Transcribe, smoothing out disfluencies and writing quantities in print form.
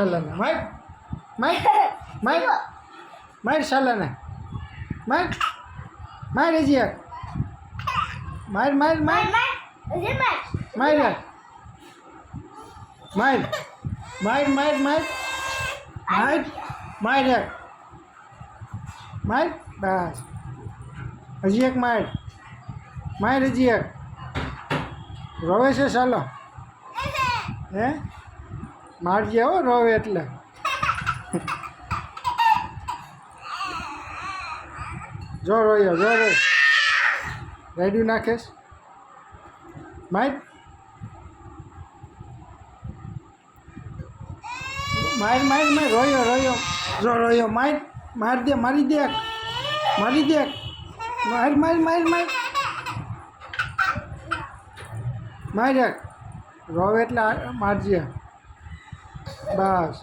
સલાને માર માર માર માર સલાને માર માર હજી એક માર માર માર માર માર માર માર માર માર માર એક માર બસ હજી એક માર માર હજી એક રોવે છે ચાલો હે મારજે હો રોવે એટલે જો રોયો જો રો રેડ્યું નાખેશ માર માર માર માર રોયો રોયો જો રોયો માર માર દે મારી દે મારી દે માર માર માર માર માર એક રોવે એટલે મારજે બસ